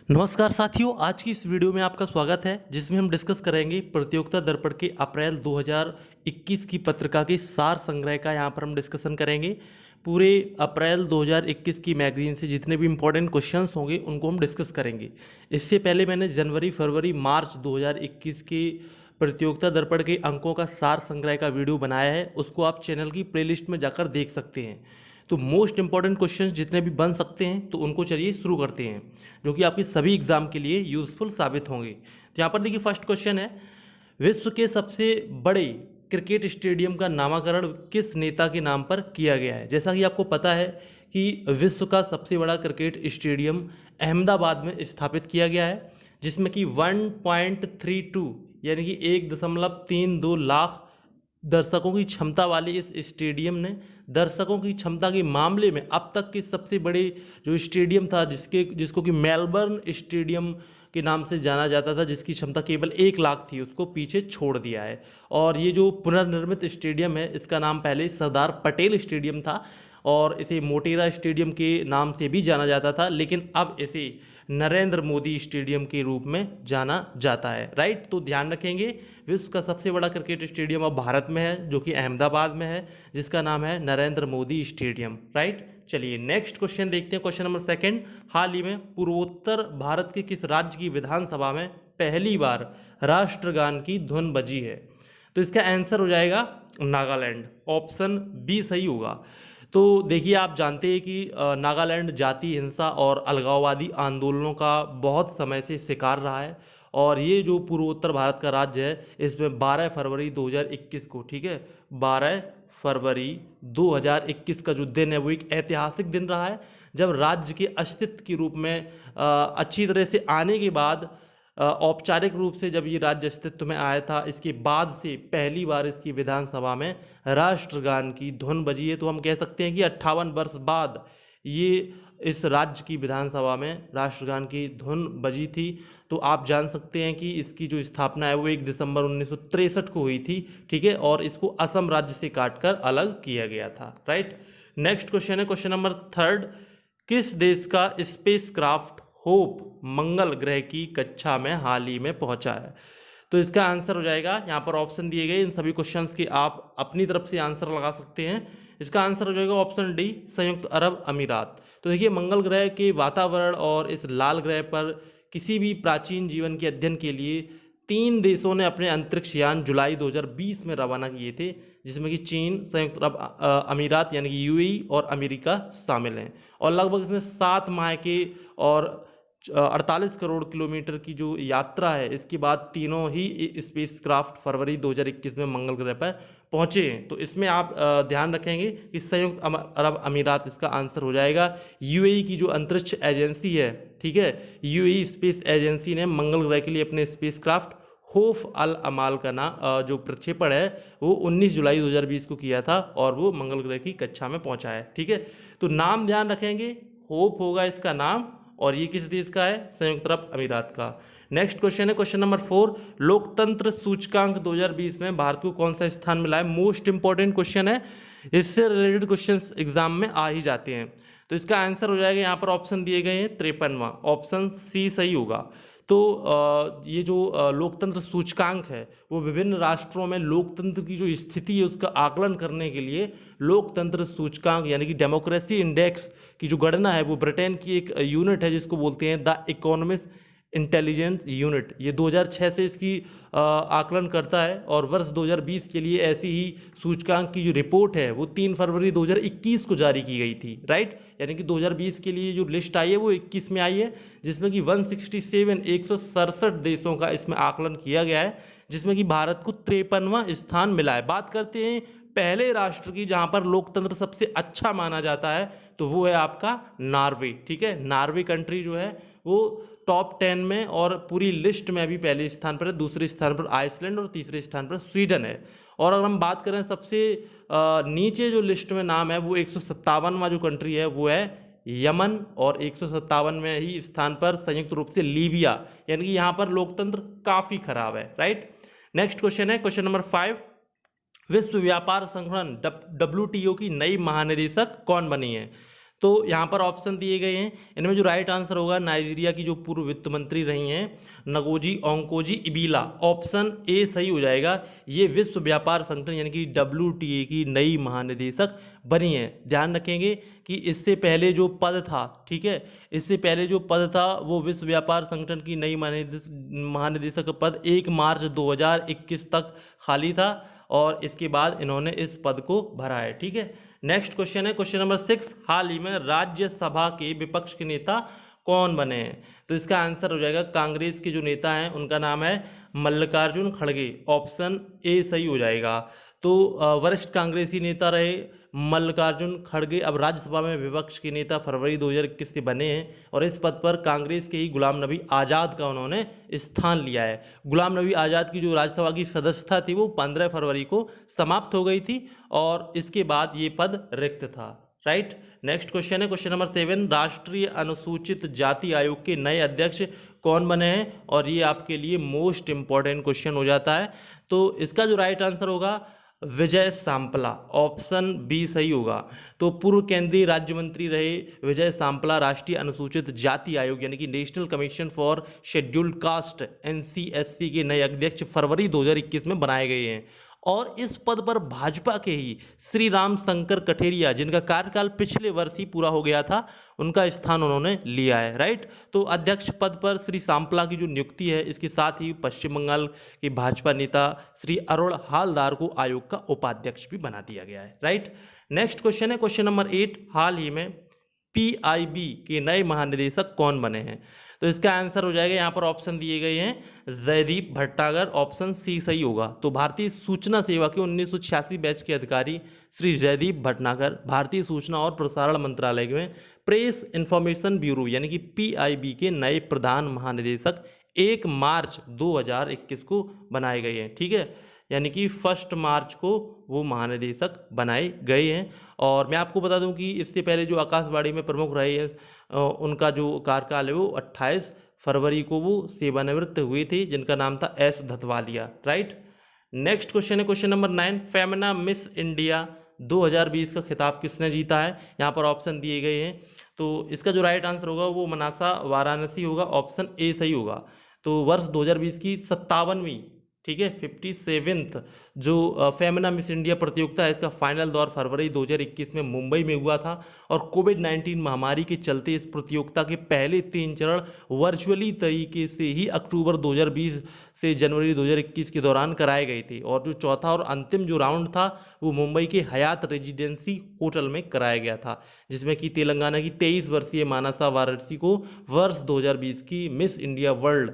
नमस्कार साथियों, आज की इस वीडियो में आपका स्वागत है जिसमें हम डिस्कस करेंगे प्रतियोगिता दर्पण के अप्रैल 2021 की पत्रिका के सार संग्रह का। यहाँ पर हम डिस्कशन करेंगे पूरे अप्रैल 2021 की मैगजीन से जितने भी इंपॉर्टेंट क्वेश्चंस होंगे उनको हम डिस्कस करेंगे। इससे पहले मैंने जनवरी, फरवरी, मार्च 2021 के प्रतियोगिता दर्पण के अंकों का सार संग्रह का वीडियो बनाया है, उसको आप चैनल की प्लेलिस्ट में जाकर देख सकते हैं। तो मोस्ट इंपॉर्टेंट क्वेश्चंस जितने भी बन सकते हैं तो उनको चलिए शुरू करते हैं, जो कि आपकी सभी एग्जाम के लिए यूजफुल साबित होंगे। तो यहाँ पर देखिए फर्स्ट क्वेश्चन है, विश्व के सबसे बड़े क्रिकेट स्टेडियम का नामकरण किस नेता के नाम पर किया गया है। जैसा कि आपको पता है कि विश्व का सबसे बड़ा क्रिकेट स्टेडियम अहमदाबाद में स्थापित किया गया है, जिसमें कि 1.32 यानी कि 1.32 लाख दर्शकों की क्षमता वाले इस स्टेडियम ने दर्शकों की क्षमता के मामले में अब तक के सबसे बड़े जो स्टेडियम था, जिसको कि मेलबर्न स्टेडियम के नाम से जाना जाता था, जिसकी क्षमता केवल 1 लाख थी, उसको पीछे छोड़ दिया है। और ये जो पुनर्निर्मित स्टेडियम है, इसका नाम पहले सरदार पटेल स्टेडियम था और इसे मोटेरा स्टेडियम के नाम से भी जाना जाता था, लेकिन अब इसे नरेंद्र मोदी स्टेडियम के रूप में जाना जाता है। राइट, तो ध्यान रखेंगे विश्व का सबसे बड़ा क्रिकेट स्टेडियम अब भारत में है, जो कि अहमदाबाद में है, जिसका नाम है नरेंद्र मोदी स्टेडियम। राइट, चलिए नेक्स्ट क्वेश्चन देखते हैं। क्वेश्चन नंबर सेकंड, हाल ही में पूर्वोत्तर भारत के किस राज्य की विधानसभा में पहली बार राष्ट्रगान की धुन बजी है। तो इसका आंसर हो जाएगा नागालैंड, ऑप्शन बी सही होगा। तो देखिए, आप जानते हैं कि नागालैंड जाति हिंसा और अलगाववादी आंदोलनों का बहुत समय से शिकार रहा है, और ये जो पूर्वोत्तर भारत का राज्य है, इसमें 12 फरवरी 2021 को, ठीक है, 12 फरवरी 2021 का जो दिन है वो एक ऐतिहासिक दिन रहा है, जब राज्य के अस्तित्व के रूप में अच्छी तरह से आने के बाद, औपचारिक रूप से जब ये राज्य अस्तित्व में आया था, इसके बाद से पहली बार इसकी विधानसभा में राष्ट्रगान की धुन बजी है। तो हम कह सकते हैं कि 58 वर्ष बाद ये इस राज्य की विधानसभा में राष्ट्रगान की धुन बजी थी। तो आप जान सकते हैं कि इसकी जो स्थापना है वो 1 दिसंबर 1963 को हुई थी, ठीक है, और इसको असम राज्य से काटकर अलग किया गया था। राइट, नेक्स्ट क्वेश्चन है क्वेश्चन नंबर थर्ड, किस देश का स्पेस क्राफ्ट होप मंगल ग्रह की कक्षा में हाल ही में पहुंचा है। तो इसका आंसर हो जाएगा, यहाँ पर ऑप्शन दिए गए इन सभी क्वेश्चंस के आप अपनी तरफ से आंसर लगा सकते हैं। इसका आंसर हो जाएगा ऑप्शन डी, संयुक्त अरब अमीरात। तो देखिए, मंगल ग्रह के वातावरण और इस लाल ग्रह पर किसी भी प्राचीन जीवन के अध्ययन के लिए 3 देशों ने अपने अंतरिक्ष यान जुलाई 2020 में रवाना किए थे, जिसमें कि चीन, संयुक्त अरब अमीरात यानी कि यूएई और अमेरिका शामिल हैं। और लगभग इसमें 7 माह के और 48 करोड़ किलोमीटर की जो यात्रा है, इसके बाद तीनों ही स्पेस क्राफ्ट फरवरी 2021 में मंगल ग्रह पर पहुंचे हैं। तो इसमें आप ध्यान रखेंगे कि संयुक्त अरब अमीरात इसका आंसर हो जाएगा। यूएई की जो अंतरिक्ष एजेंसी है, ठीक है, यूएई स्पेस एजेंसी ने मंगल ग्रह के लिए अपने स्पेस क्राफ्ट होफ अल अमाल का नाम जो प्रक्षेपण है वो 19 जुलाई 2020 को किया था, और वो मंगल ग्रह की कक्षा में पहुंचा है। ठीक है, तो नाम ध्यान रखेंगे, होप होगा इसका नाम, और ये किस देश का है, संयुक्त अरब अमीरात का। नेक्स्ट क्वेश्चन है क्वेश्चन नंबर 4, लोकतंत्र सूचकांक 2020 में भारत को कौन सा स्थान मिला है। मोस्ट इंपॉर्टेंट क्वेश्चन है, इससे रिलेटेड क्वेश्चंस एग्जाम में आ ही जाते हैं। तो इसका आंसर हो जाएगा, यहाँ पर ऑप्शन दिए गए हैं 53वां, ऑप्शन सी सही होगा। तो ये जो लोकतंत्र सूचकांक है वो विभिन्न राष्ट्रों में लोकतंत्र की जो स्थिति है उसका आकलन करने के लिए लोकतंत्र सूचकांक यानी कि डेमोक्रेसी इंडेक्स की जो गणना है वो ब्रिटेन की एक यूनिट है जिसको बोलते हैं द इकोनॉमिस्ट इंटेलिजेंस यूनिट। ये 2006 से इसकी आकलन करता है, और वर्ष 2020 के लिए ऐसी ही सूचकांक की जो रिपोर्ट है वो 3 फरवरी 2021 को जारी की गई थी। राइट, यानी कि 2020 के लिए जो लिस्ट आई है वो 21 में आई है, जिसमें कि 167 देशों का इसमें आकलन किया गया है, जिसमें कि भारत को 53वां स्थान मिला है। बात करते हैं पहले राष्ट्र की जहां पर लोकतंत्र सबसे अच्छा माना जाता है, तो वो है आपका नॉर्वे। ठीक है, नॉर्वे कंट्री जो है वो टॉप 10 में और पूरी लिस्ट में अभी पहले स्थान पर है, दूसरे स्थान पर आइसलैंड और तीसरे स्थान पर स्वीडन है। और अगर हम बात करें सबसे नीचे जो लिस्ट में नाम है वो 157वां जो कंट्री है वो है यमन, और 157 में ही स्थान पर संयुक्त रूप से लीबिया, यानी कि यहाँ पर लोकतंत्र काफी खराब है। राइट, नेक्स्ट क्वेश्चन है क्वेश्चन नंबर 5, विश्व व्यापार संगठन WTO की नई महानिदेशक कौन बनी है। तो यहाँ पर ऑप्शन दिए गए हैं, इनमें जो राइट आंसर होगा नाइजीरिया की जो पूर्व वित्त मंत्री रही हैं नगोजी ओंकोजी इबीला, ऑप्शन ए सही हो जाएगा। ये विश्व व्यापार संगठन यानी कि WTA की नई महानिदेशक बनी है। ध्यान रखेंगे कि इससे पहले जो पद था, ठीक है, इससे पहले जो पद था वो विश्व व्यापार संगठन की नई महानिदेशक का पद 1 मार्च 2021 तक खाली था और इसके बाद इन्होंने इस पद को भरा है। ठीक है, नेक्स्ट क्वेश्चन है क्वेश्चन नंबर 6, हाल ही में राज्यसभा के विपक्ष के नेता कौन बने हैं? तो इसका आंसर हो जाएगा कांग्रेस के जो नेता हैं उनका नाम है मल्लिकार्जुन खड़गे, ऑप्शन ए सही हो जाएगा। तो वरिष्ठ कांग्रेसी नेता रहे मल्लिकार्जुन खड़गे अब राज्यसभा में विपक्ष के नेता फरवरी 2021 से बने हैं और इस पद पर कांग्रेस के ही गुलाम नबी आज़ाद का उन्होंने स्थान लिया है। गुलाम नबी आज़ाद की जो राज्यसभा की सदस्यता थी वो 15 फरवरी को समाप्त हो गई थी और इसके बाद ये पद रिक्त था। राइट, नेक्स्ट क्वेश्चन है क्वेश्चन नंबर 7, राष्ट्रीय अनुसूचित जाति आयोग के नए अध्यक्ष कौन बने हैं? और ये आपके लिए मोस्ट इंपॉर्टेंट क्वेश्चन हो जाता है। तो इसका जो राइट आंसर होगा विजय सांपला, ऑप्शन बी सही होगा। तो पूर्व केंद्रीय राज्य मंत्री रहे विजय सांपला राष्ट्रीय अनुसूचित जाति आयोग यानी कि national commission for scheduled caste NCSC के नए अध्यक्ष फरवरी 2021 में बनाए गए हैं और इस पद पर भाजपा के ही श्री राम शंकर कठेरिया, जिनका कार्यकाल पिछले वर्ष ही पूरा हो गया था, उनका स्थान उन्होंने लिया है। राइट, तो अध्यक्ष पद पर श्री सांपला की जो नियुक्ति है, इसके साथ ही पश्चिम बंगाल के भाजपा नेता श्री अरुण हालदार को आयोग का उपाध्यक्ष भी बना दिया गया है। राइट, नेक्स्ट क्वेश्चन है क्वेश्चन नंबर 8, हाल ही में PIB के नए महानिदेशक कौन बने हैं? तो इसका आंसर हो जाएगा, यहाँ पर ऑप्शन दिए गए हैं जयदीप भटनागर, ऑप्शन सी सही होगा। तो भारतीय सूचना सेवा के 1986 बैच के अधिकारी श्री जयदीप भटनागर भारतीय सूचना और प्रसारण मंत्रालय में प्रेस इंफॉर्मेशन ब्यूरो यानी कि PIB के नए प्रधान महानिदेशक 1 मार्च 2021 को बनाए गए हैं। ठीक है, यानी कि 1 मार्च को वो महानिदेशक बनाए गए हैं। और मैं आपको बता दूं कि इससे पहले जो आकाशवाणी में प्रमुख रहे हैं उनका जो कार्यकाल है वो 28 फरवरी को वो सेवानिवृत्त हुए थे, जिनका नाम था S Dhatwalia. Right, next question है question number 9, Femina Miss India 2020 का खिताब किसने जीता है? यहाँ पर ऑप्शन दिए गए हैं। तो इसका जो राइट आंसर होगा वो मनासा वाराणसी होगा, ऑप्शन ए सही होगा। तो वर्ष 2020 की 57वीं, ठीक है, 57th जो फेमिना मिस इंडिया प्रतियोगिता है, इसका फाइनल दौर फरवरी 2021 में मुंबई में हुआ था और कोविड-19 महामारी के चलते इस प्रतियोगिता के पहले 3 चरण वर्चुअली तरीके से ही अक्टूबर 2020 से जनवरी 2021 के दौरान कराए गए थे और जो चौथा और अंतिम जो राउंड था वो मुंबई के हयात रेजिडेंसी होटल में कराया गया था, जिसमें कि तेलंगाना की 23 वर्षीय मानसा वाराणसी को वर्ष 2020 की मिस इंडिया वर्ल्ड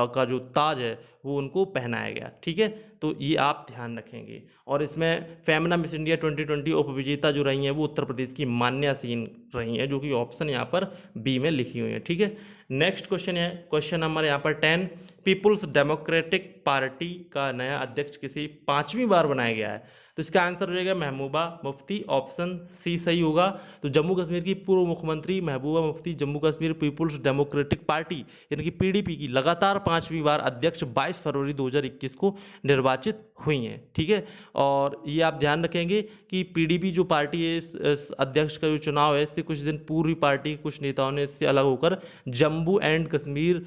का जो ताज है वो उनको पहनाया गया। ठीक है, तो ये आप ध्यान रखेंगे। और इसमें फेमिना मिस इंडिया 2020 उपविजेता जो रही हैं वो उत्तर प्रदेश की मान्या सिंह रही हैं, जो कि ऑप्शन यहाँ पर बी में लिखी हुई है। ठीक है, नेक्स्ट क्वेश्चन है क्वेश्चन नंबर यहाँ पर 10, पीपुल्स डेमोक्रेटिक पार्टी का नया अध्यक्ष किसी 5वीं बार बनाया गया है? तो इसका आंसर हो जाएगा महबूबा मुफ्ती, ऑप्शन सी सही होगा। तो जम्मू कश्मीर की पूर्व मुख्यमंत्री Mehbooba Mufti Jammu Kashmir Peoples Democratic Party यानी कि PDP की लगातार 5वीं बार अध्यक्ष 22 फरवरी 2021 को निर्वाचित हुई हैं। ठीक है, और ये आप ध्यान रखेंगे कि PDP जो पार्टी है इस अध्यक्ष का जो चुनाव है इससे कुछ दिन पूर्व ही पार्टी के कुछ नेताओं ने इससे अलग होकर जम्मू एंड कश्मीर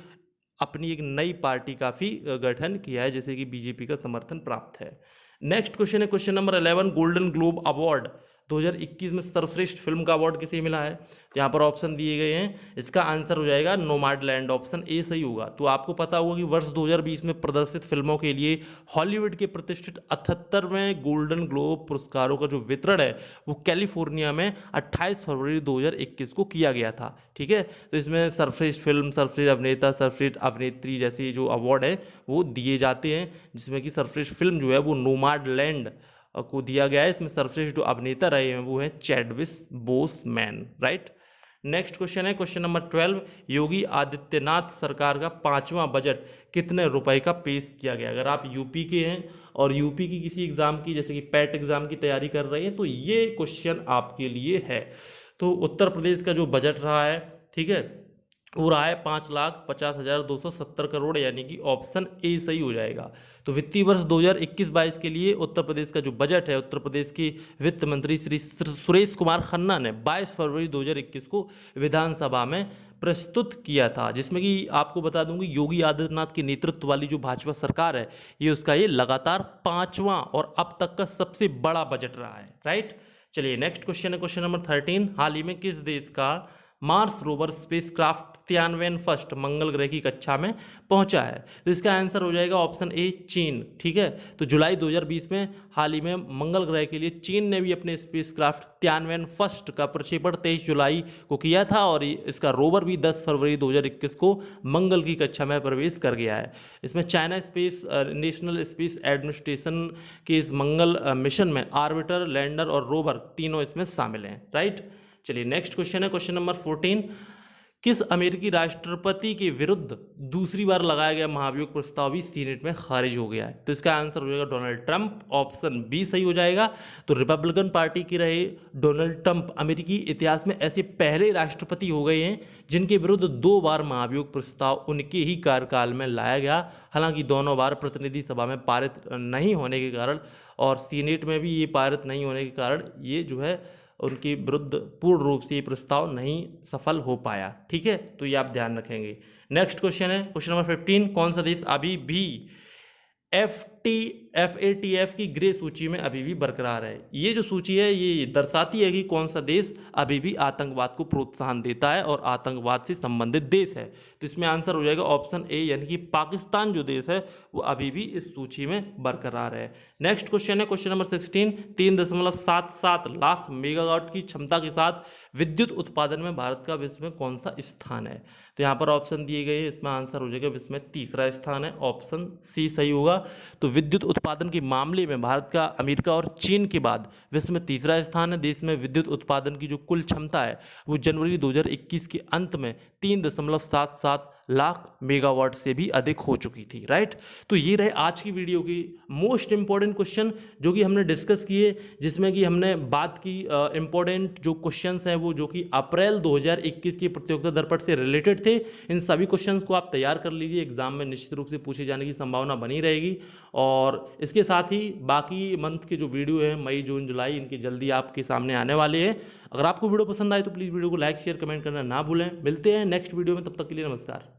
अपनी एक नई पार्टी का भी गठन किया है, जैसे कि BJP का समर्थन प्राप्त है। नेक्स्ट क्वेश्चन है question number 11, golden globe award 2021 में सर्वश्रेष्ठ फिल्म का अवार्ड किसे मिला है? तो यहाँ पर ऑप्शन दिए गए हैं, इसका आंसर हो जाएगा नोमैडलैंड, ऑप्शन ए सही होगा। तो आपको पता होगा कि वर्ष 2020 में प्रदर्शित फिल्मों के लिए हॉलीवुड के प्रतिष्ठित 78वें गोल्डन ग्लोब पुरस्कारों का जो वितरण है वो कैलिफोर्निया में 28 फरवरी 2021 को किया गया था। ठीक है, तो इसमें सर्वश्रेष्ठ फिल्म, सर्वश्रेष्ठ अभिनेता, सर्वश्रेष्ठ अभिनेत्री जैसे जो अवार्ड है वो दिए जाते हैं, जिसमें कि सर्वश्रेष्ठ फिल्म जो है वो नोमैडलैंड को दिया गया है। इसमें सर्वश्रेष्ठ जो अभिनेता रहे हैं वो हैं Chadwick Boseman. Right, next question है क्वेश्चन नंबर 12, योगी आदित्यनाथ सरकार का 5वां बजट कितने रुपए का पेश किया गया? अगर आप यूपी के हैं और यूपी की किसी एग्जाम की जैसे कि पैट एग्जाम की तैयारी कर रहे हैं तो ये क्वेश्चन आपके लिए है। तो उत्तर प्रदेश का जो बजट रहा है, ठीक है, वो रहा है 5,50,270 करोड़, यानी कि ऑप्शन ए सही हो जाएगा। तो वित्तीय वर्ष 2021-22 के लिए उत्तर प्रदेश का जो बजट है, उत्तर प्रदेश के वित्त मंत्री श्री सुरेश कुमार खन्ना ने 22 फरवरी 2021 को विधानसभा में प्रस्तुत किया था, जिसमें कि आपको बता दूं कि योगी आदित्यनाथ के नेतृत्व वाली जो भाजपा सरकार है, ये लगातार 5वां और अब तक का सबसे बड़ा बजट रहा है, राइट। चलिए नेक्स्ट क्वेश्चन है, क्वेश्चन नंबर 13। हाल ही में किस देश का मार्स रोवर स्पेसक्राफ्ट 93 फर्स्ट मंगल ग्रह की कक्षा में पहुंचा है? तो इसका आंसर हो जाएगा ऑप्शन ए, चीन। ठीक है, तो जुलाई 2020 में हाल ही में मंगल ग्रह के लिए चीन ने भी अपने स्पेसक्राफ्ट 93 फर्स्ट का प्रक्षेपण 23 जुलाई को किया था, और इसका रोवर भी 10 फरवरी 2021 को मंगल की कक्षा में प्रवेश कर गया है। इसमें China space national space administration के इस मंगल मिशन में आर्बिटर, लैंडर और रोवर तीनों इसमें शामिल हैं, राइट। चलिए नेक्स्ट क्वेश्चन है, क्वेश्चन नंबर 14। किस अमेरिकी राष्ट्रपति के विरुद्ध दूसरी बार लगाया गया महाभियोग प्रस्ताव भी सीनेट में खारिज हो गया है? तो इसका आंसर हो जाएगा डोनाल्ड ट्रंप, ऑप्शन बी सही हो जाएगा। तो रिपब्लिकन पार्टी के रहे डोनाल्ड ट्रंप अमेरिकी इतिहास में ऐसे पहले राष्ट्रपति हो गए हैं जिनके विरुद्ध 2 बार महाभियोग प्रस्ताव उनके ही कार्यकाल में लाया गया। हालांकि दोनों बार प्रतिनिधि सभा में पारित नहीं होने के कारण और सीनेट में भी ये पारित नहीं होने के कारण ये जो है उनके विरुद्ध पूर्ण रूप से ये प्रस्ताव नहीं सफल हो पाया। ठीक है, तो ये आप ध्यान रखेंगे। नेक्स्ट क्वेश्चन है, क्वेश्चन नंबर 15। कौन सा देश अभी भी FATF की ग्रे सूची में अभी भी बरकरार है? ये जो सूची है ये दर्शाती है कि कौन सा देश अभी भी आतंकवाद को प्रोत्साहन देता है और आतंकवाद से संबंधित देश है। तो इसमें आंसर हो जाएगा ऑप्शन ए, यानी कि पाकिस्तान जो देश है वो अभी भी इस सूची में बरकरार है। नेक्स्ट क्वेश्चन है, क्वेश्चन नंबर 16। 3.77 लाख मेगावाट की क्षमता के साथ विद्युत उत्पादन में भारत का विश्व में कौन सा स्थान है? तो यहाँ पर ऑप्शन दिए गए हैं, इसमें आंसर हो जाएगा विश्व में तीसरा स्थान है, ऑप्शन सी सही होगा। तो विद्युत उत्पादन के मामले में भारत का अमेरिका और चीन के बाद विश्व में तीसरा स्थान है। देश में विद्युत उत्पादन की जो कुल क्षमता है वो जनवरी 2021 के अंत में 3.77 लाख मेगावाट से भी अधिक हो चुकी थी, राइट। तो ये रहे आज की वीडियो की मोस्ट इंपॉर्टेंट क्वेश्चन जो कि हमने डिस्कस किए, जिसमें कि हमने बात की इंपॉर्टेंट जो क्वेश्चंस हैं वो जो कि अप्रैल 2021 की प्रतियोगिता दर्पण से रिलेटेड थे। इन सभी क्वेश्चंस को आप तैयार कर लीजिए, एग्जाम में निश्चित रूप से पूछे जाने की संभावना बनी रहेगी। और इसके साथ ही बाकी मंथ के जो वीडियो हैं मई, जून, जुलाई, इनके जल्दी आपके सामने आने वाले हैं। अगर आपको वीडियो पसंद आए तो प्लीज़ वीडियो को लाइक, शेयर, कमेंट करना ना भूलें। मिलते हैं नेक्स्ट वीडियो में, तब तक के लिए नमस्कार।